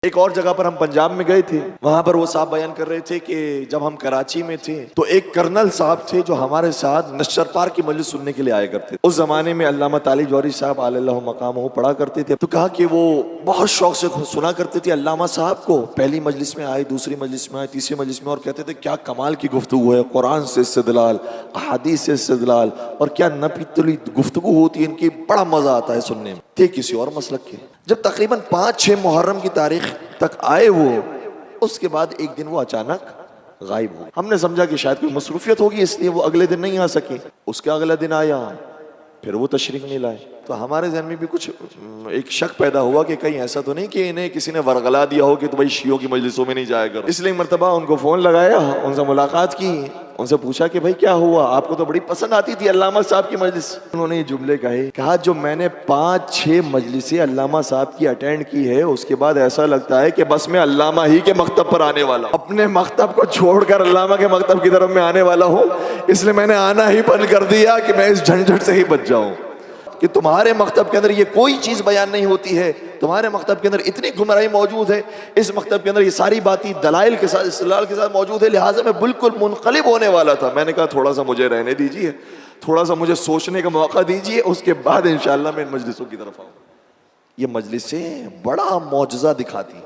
एक और जगह पर हम पंजाब में गए थे, वहां पर वो साहब बयान कर रहे थे कि जब हम कराची में थे तो एक कर्नल साहब थे जो हमारे साथ नश्तर पार की मजलिस सुनने के लिए आया करते थे। उस जमाने में अल्लामा ताली जौहरी साहब अलैहि मकामहू पढ़ा करते थे। तो कहा कि वो बहुत शौक से सुना करते थे अल्लामा साहब को। पहली मजलिस में आए, दूसरी मजलिस में आए, तीसरी मजलिस में, और कहते थे क्या कमाल की गुफ्तगू है, कुरान से इस्तिदलाल, अहादीस से इस्तिदलाल, और क्या नपीतली गुफ्तगू होती है इनकी, बड़ा मजा आता है सुनने में। थे किसी और मसलक के। जब तकरीबन 5-6 मुहर्रम की तारीख तक आए वो, उसके बाद एक दिन वो अचानक गायब हो। हमने समझा कि शायद कोई मसरूफियत होगी इसलिए वो अगले दिन नहीं आ सके। उसके अगला दिन आया, फिर वो तशरीफ नहीं लाए। तो हमारे जहन में भी कुछ एक शक पैदा हुआ कि कहीं ऐसा तो नहीं कि इन्हें किसी ने वरगला दिया हो कि तो भाई शियों की मजलिसों में नहीं जाया करो। इसलिए मरतबा उनको फ़ोन लगाया, उनसे मुलाकात की, उनसे पूछा कि भाई क्या हुआ, आपको तो बड़ी पसंद आती थी अल्लामा साहब की मजलिस। उन्होंने ये जुमले कहे, कहा जो मैंने 5-6 मजलिसें अल्लामा साहब की अटेंड की है, उसके बाद ऐसा लगता है कि बस मैं अल्लामा ही के मकतब पर आने वाला, अपने मकतब को छोड़कर अल्लामा के मकतब की तरफ मैं आने वाला हूँ। इसलिए मैंने आना ही बंद कर दिया कि मैं इस झंझट से ही बच जाऊँ कि तुम्हारे मकतब के अंदर ये कोई चीज़ बयान नहीं होती है, तुम्हारे मकतब के अंदर इतनी गुमराही मौजूद है, इस मकतब के अंदर ये सारी बातें दलाइल के साथ, इस्तिदलाल के साथ मौजूद है, लिहाजा मैं बिल्कुल मुनक़लिब होने वाला था। मैंने कहा थोड़ा सा मुझे रहने दीजिए, थोड़ा सा मुझे सोचने का मौका दीजिए, उसके बाद इंशाअल्लाह मैं इन मजलिसों की तरफ आऊँ। ये मजलिसें बड़ा मौजज़ा दिखाती हैं।